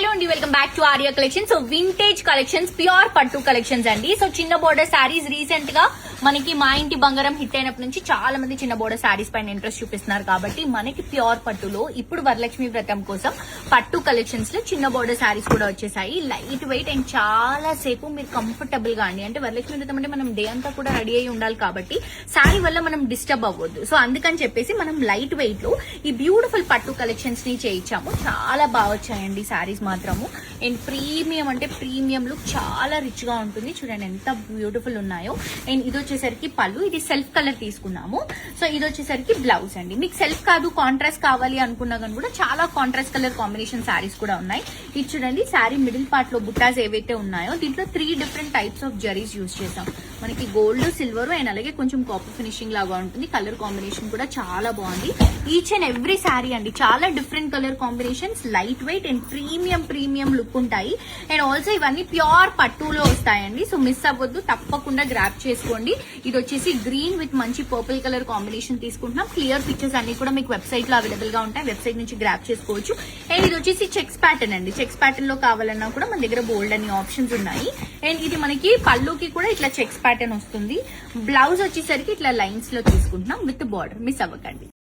Hello అండి, welcome back to Arya collection. So vintage collections, pure పట్టు collections అండి. So చిన్న బోర్డర్ శారీస్ రీసెంట్ గా మనకి మా ఇంటి బంగారం హిట్ అయినప్పటి నుంచి చాలా మంది చిన్న బోర్డర్ శారీస్ పైన ఇంట్రెస్ట్ చూపిస్తున్నారు. కాబట్టి మనకి ప్యూర్ పట్టులో ఇప్పుడు వరలక్ష్మి వ్రతం కోసం పట్టు కలెక్షన్స్ లో చిన్న బోర్డర్ శారీస్ కూడా వచ్చేసాయి. లైట్ వెయిట్ అండ్ చాలా సేపు మీరు కంఫర్టబుల్ గా అండి. అంటే వరలక్ష్మి వ్రతం అంటే మనం డే అంతా కూడా రెడీ అయి ఉండాలి కాబట్టి శారీ వల్ల మనం డిస్టర్బ్ అవ్వద్దు. సో అందుకని చెప్పేసి మనం లైట్ వెయిట్ లో ఈ బ్యూటిఫుల్ పట్టు కలెక్షన్స్ ని చేయించాము. చాలా బాగా వచ్చాయండి శారీస్ మాత్రము. అండ్ ప్రీమియం అంటే ప్రీమియం లుక్ చాలా రిచ్ గా ఉంటుంది. చూడండి ఎంత బ్యూటిఫుల్ ఉన్నాయో. అండ్ ఇది వచ్చేసరికి పళ్ళు, ఇది సెల్ఫ్ కలర్ తీసుకున్నాము. సో ఇది వచ్చేసరికి బ్లౌజ్ అండి. మీకు సెల్ఫ్ కాదు కాంట్రాస్ట్ కావాలి అనుకున్నా కానీ కూడా చాలా కాంట్రాస్ట్ కలర్ కాంబినేషన్ శారీస్ కూడా ఉన్నాయి. ఇది చూడండి శారీ మిడిల్ పార్ట్ లో బుట్టాస్ ఏవైతే ఉన్నాయో దీంట్లో 3 different types of zaris use చేసాం. మనకి గోల్డ్, సిల్వర్ అండ్ అలాగే కొంచెం కాపర్ ఫినిషింగ్ లాగా ఉంటుంది. కలర్ కాంబినేషన్ కూడా చాలా బాగుంది. ఈచ్ అండ్ ఎవ్రీ శారీ అండి చాలా different colour combinations, light weight and premium look ఉంటాయి. అండ్ ఆల్సో ఇవన్నీ ప్యూర్ పట్టులో వస్తాయండి. సో మిస్ అవ్వద్దు, తప్పకుండా గ్రాప్ చేసుకోండి. ఇది వచ్చేసి గ్రీన్ విత్ మంచి పర్పుల్ కలర్ కాంబినేషన్ తీసుకుంటున్నాం. క్లియర్ పిక్చర్స్ అన్ని కూడా మీకు వెబ్సైట్ లో అవైలబుల్ గా ఉంటాయి. వెబ్సైట్ నుంచి గ్రాప్ చేసుకోవచ్చు. అండ్ ఇది వచ్చేసి చెక్స్ ప్యాటర్న్ అండి. చెక్స్ ప్యాటర్న్ లో కావాలన్నా కూడా మన దగ్గర బోల్డ్ అన్ని ఆప్షన్స్ ఉన్నాయి. అండ్ ఇది మనకి పళ్ళుకి కూడా ఇట్లా చెక్స్ ప్యాటర్న్ వస్తుంది. బ్లౌజ్ వచ్చేసరికి ఇట్లా లైన్స్ లో తీసుకుంటున్నాం విత్ బార్డర్. మిస్ అవ్వకండి.